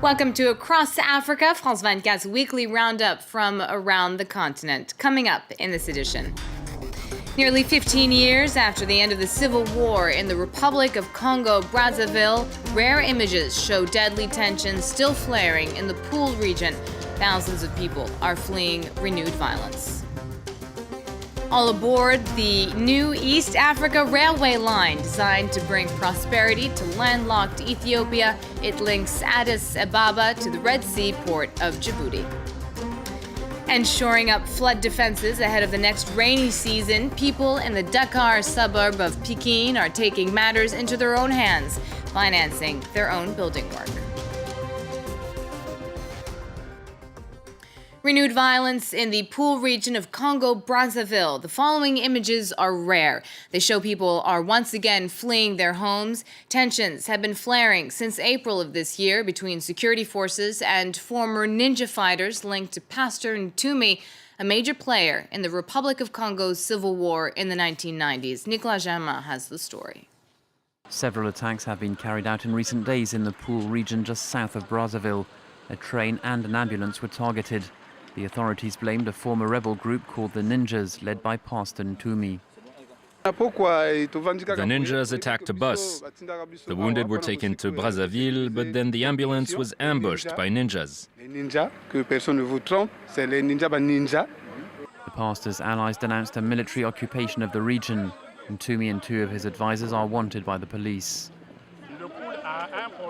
Welcome to Across Africa, France 24's weekly roundup from around the continent. Coming up in this edition. Nearly 15 years after the end of the civil war in the Republic of Congo Brazzaville, rare images show deadly tensions still flaring in the Pool region. Thousands of people are fleeing renewed violence. All aboard the new East Africa railway line designed to bring prosperity to landlocked Ethiopia. It links Addis Ababa to the Red Sea port of Djibouti. And shoring up flood defenses ahead of the next rainy season, people in the Dakar suburb of Pikine are taking matters into their own hands, financing their own building work. Renewed violence in the Pool region of Congo Brazzaville. The following images are rare. They show people are once again fleeing their homes. Tensions have been flaring since April of this year between security forces and former ninja fighters linked to Pastor Ntumi, a major player in the Republic of Congo's civil war in the 1990s. Nicolas Germain has the story. Several attacks have been carried out in recent days in the Pool region just south of Brazzaville. A train and an ambulance were targeted. The authorities blamed a former rebel group called the Ninjas, led by Pastor Ntumi. The ninjas attacked a bus. The wounded were taken to Brazzaville, but then the ambulance was ambushed by ninjas. The pastor's allies denounced a military occupation of the region. Ntumi and two of his advisors are wanted by the police.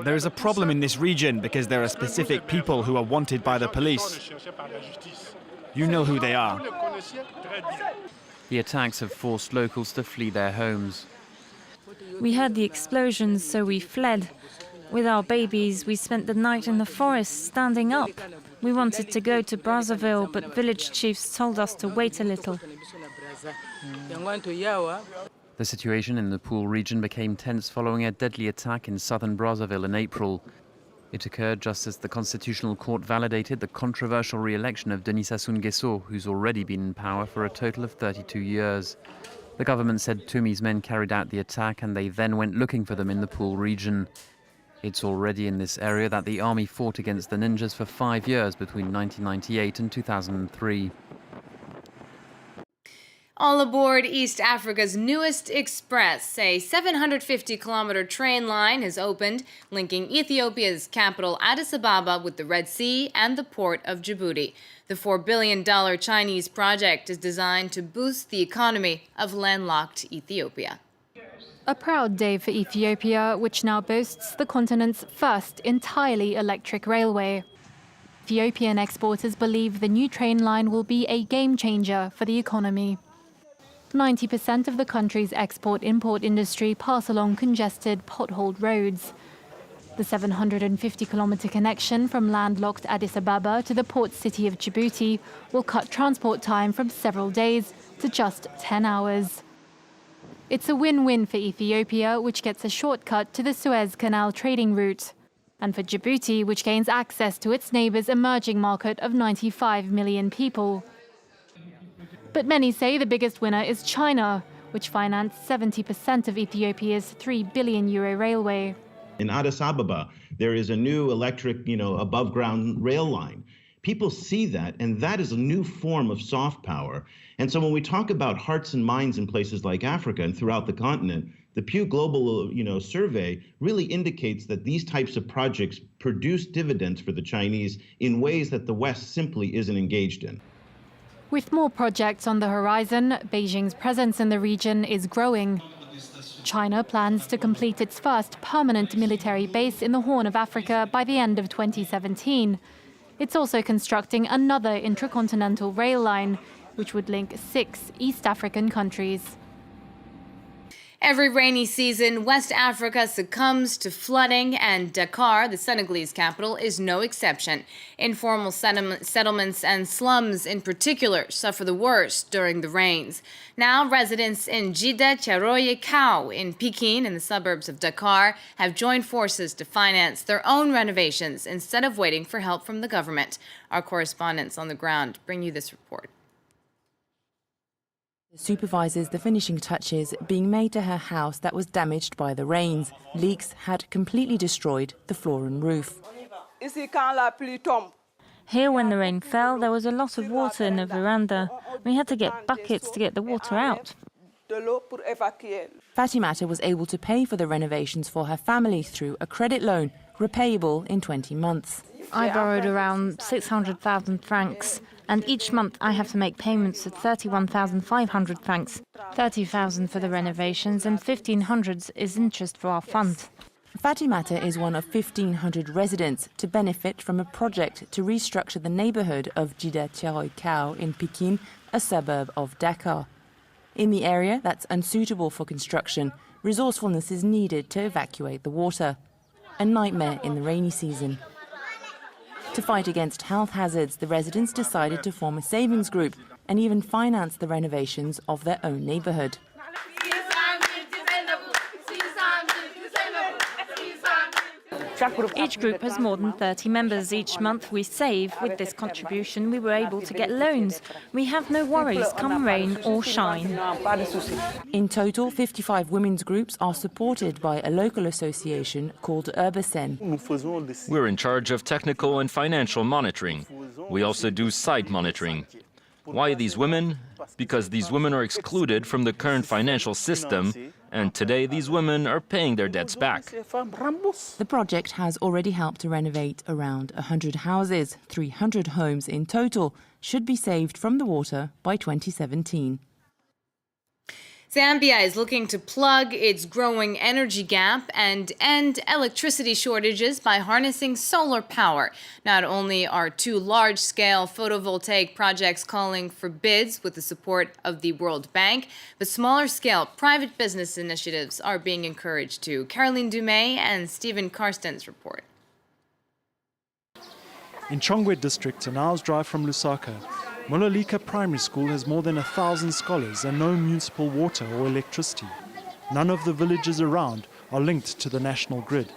There is a problem in this region because there are specific people who are wanted by the police. You know who they are. The attacks have forced locals to flee their homes. We heard the explosions, so we fled. With our babies, we spent the night in the forest, standing up. We wanted to go to Brazzaville, but village chiefs told us to wait a little. The situation in the Pool region became tense following a deadly attack in southern Brazzaville in April. It occurred just as the Constitutional Court validated the controversial re-election of Denis Sassou Nguesso, who's already been in power for a total of 32 years. The government said Tumi's men carried out the attack and they then went looking for them in the Pool region. It's already in this area that the army fought against the ninjas for 5 years between 1998 and 2003. All aboard East Africa's newest express, a 750-kilometer train line has opened, linking Ethiopia's capital Addis Ababa with the Red Sea and the port of Djibouti. The $4 billion Chinese project is designed to boost the economy of landlocked Ethiopia. A proud day for Ethiopia, which now boasts the continent's first entirely electric railway. Ethiopian exporters believe the new train line will be a game-changer for the economy. 90% of the country's export-import industry pass along congested, potholed roads. The 750-kilometer connection from landlocked Addis Ababa to the port city of Djibouti will cut transport time from several days to just 10 hours. It's a win-win for Ethiopia, which gets a shortcut to the Suez Canal trading route, and for Djibouti, which gains access to its neighbor's emerging market of 95 million people. But many say the biggest winner is China, which financed 70% of Ethiopia's €3 billion railway. In Addis Ababa, there is a new electric, above-ground rail line. People see that, and that is a new form of soft power. And so when we talk about hearts and minds in places like Africa and throughout the continent, the Pew Global, survey really indicates that these types of projects produce dividends for the Chinese in ways that the West simply isn't engaged in. With more projects on the horizon, Beijing's presence in the region is growing. China plans to complete its first permanent military base in the Horn of Africa by the end of 2017. It's also constructing another intercontinental rail line, which would link 6 East African countries. Every rainy season, West Africa succumbs to flooding, and Dakar, the Senegalese capital, is no exception. Informal settlements and slums in particular suffer the worst during the rains. Now, residents in Jida Charoye Kao in Pikine, in the suburbs of Dakar, have joined forces to finance their own renovations instead of waiting for help from the government. Our correspondents on the ground bring you this report. Supervises the finishing touches being made to her house that was damaged by the rains. Leaks had completely destroyed the floor and roof. Here, when the rain fell, there was a lot of water in the veranda. We had to get buckets to get the water out. Fatimata was able to pay for the renovations for her family through a credit loan, repayable in 20 months. I borrowed around 600,000 francs, and each month I have to make payments of 31,500 francs, 30,000 for the renovations, and 1,500 is interest for our fund. Fatimata is one of 1,500 residents to benefit from a project to restructure the neighbourhood of Djida Tiaroy in Pikine, a suburb of Dakar. In the area that's unsuitable for construction, resourcefulness is needed to evacuate the water. A nightmare in the rainy season. To fight against health hazards, the residents decided to form a savings group and even finance the renovations of their own neighbourhood. Each group has more than 30 members. Each month we save. With this contribution, we were able to get loans. We have no worries, come rain or shine. In total, 55 women's groups are supported by a local association called Urbacen. We're in charge of technical and financial monitoring. We also do site monitoring. Why these women? Because these women are excluded from the current financial system, and today these women are paying their debts back. The project has already helped to renovate around 100 houses. 300 homes in total should be saved from the water by 2017. Zambia is looking to plug its growing energy gap and end electricity shortages by harnessing solar power. Not only are 2 large-scale photovoltaic projects calling for bids with the support of the World Bank, but smaller-scale private business initiatives are being encouraged too. Caroline Dumais and Stephen Karsten's report. In Chongwe district, an hour's drive from Lusaka, Mololika Primary School has more than 1,000 scholars and no municipal water or electricity. None of the villages around are linked to the national grid.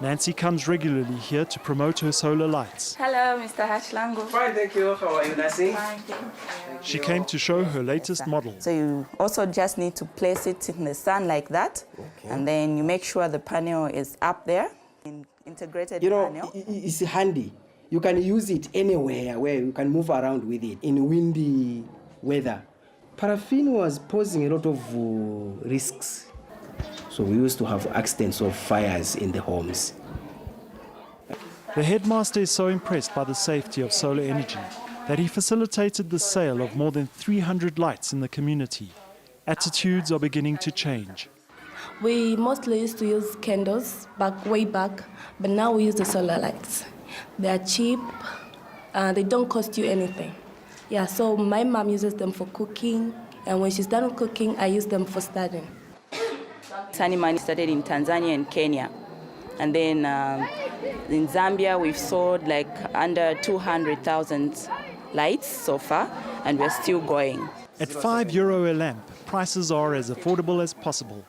Nancy comes regularly here to promote her solar lights. Hello, Mr. Hashlango. Fine, thank you. How are you, Nancy? Fine, thank you. She came to show her latest model. So you also just need to place it in the sun like that, and then you make sure the panel is up there, integrated panel. It's handy. You can use it anywhere where you can move around with it in windy weather. Paraffin was posing a lot of risks. So we used to have accidents of fires in the homes. The headmaster is so impressed by the safety of solar energy that he facilitated the sale of more than 300 lights in the community. Attitudes are beginning to change. We mostly used to use candles way back, but now we use the solar lights. They are cheap, they don't cost you anything. Yeah, so my mom uses them for cooking, and when she's done with cooking, I use them for studying. Sunnyman started in Tanzania and Kenya. And then in Zambia, we've sold like under 200,000 lights so far, and we're still going. At €5 a lamp, prices are as affordable as possible.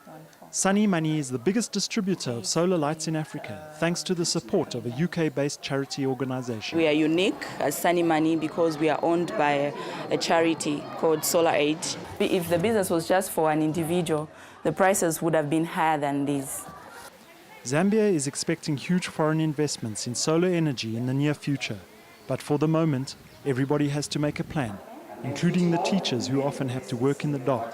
Sunny Money is the biggest distributor of solar lights in Africa, thanks to the support of a UK-based charity organisation. We are unique as Sunny Money because we are owned by a charity called Solar Aid. If the business was just for an individual, the prices would have been higher than these. Zambia is expecting huge foreign investments in solar energy in the near future. But for the moment, everybody has to make a plan, including the teachers who often have to work in the dark.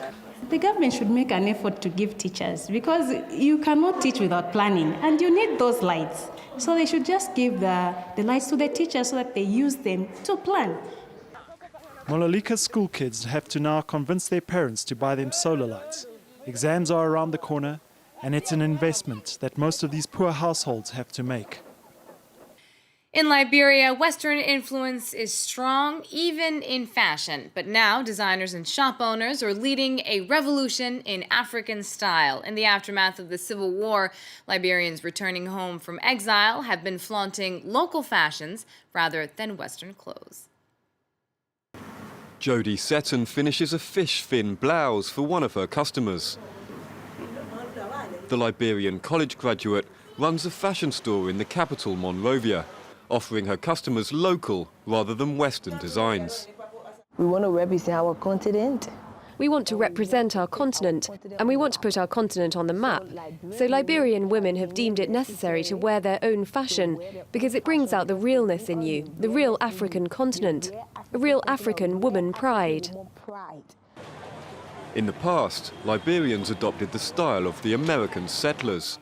The government should make an effort to give teachers, because you cannot teach without planning, and you need those lights. So they should just give the lights to the teachers so that they use them to plan. Mololika school kids have to now convince their parents to buy them solar lights. Exams are around the corner, and it's an investment that most of these poor households have to make. In Liberia, Western influence is strong, even in fashion. But now, designers and shop owners are leading a revolution in African style. In the aftermath of the Civil War, Liberians returning home from exile have been flaunting local fashions rather than Western clothes. Jodie Seton finishes a fish fin blouse for one of her customers. The Liberian college graduate runs a fashion store in the capital, Monrovia, offering her customers local rather than Western designs. We want to represent our continent. We want to represent our continent, and we want to put our continent on the map. So Liberian women have deemed it necessary to wear their own fashion, because it brings out the realness in you, the real African continent, a real African woman pride. In the past, Liberians adopted the style of the American settlers.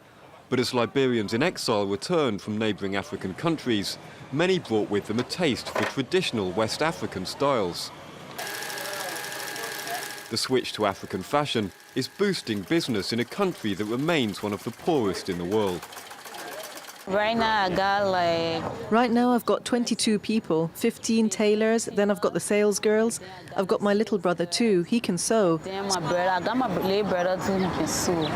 But as Liberians in exile returned from neighbouring African countries, many brought with them a taste for traditional West African styles. The switch to African fashion is boosting business in a country that remains one of the poorest in the world. Right now I've got 22 people, 15 tailors, then I've got the sales girls. I've got my little brother too, he can sew. I got my little brother too, he can sew.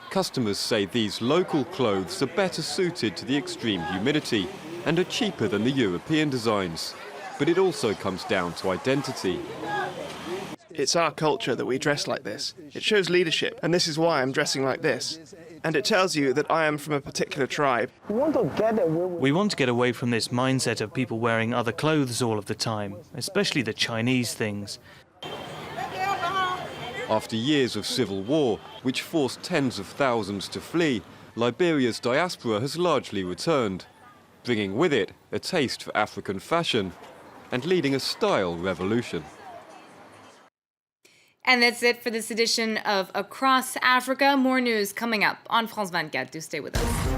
Customers say these local clothes are better suited to the extreme humidity and are cheaper than the European designs. But it also comes down to identity. It's our culture that we dress like this. It shows leadership, and this is why I'm dressing like this. And it tells you that I am from a particular tribe. We want to get away from this mindset of people wearing other clothes all of the time, especially the Chinese things. After years of civil war, which forced tens of thousands to flee, Liberia's diaspora has largely returned, bringing with it a taste for African fashion and leading a style revolution. And that's it for this edition of Across Africa. More news coming up on France 24. Do stay with us.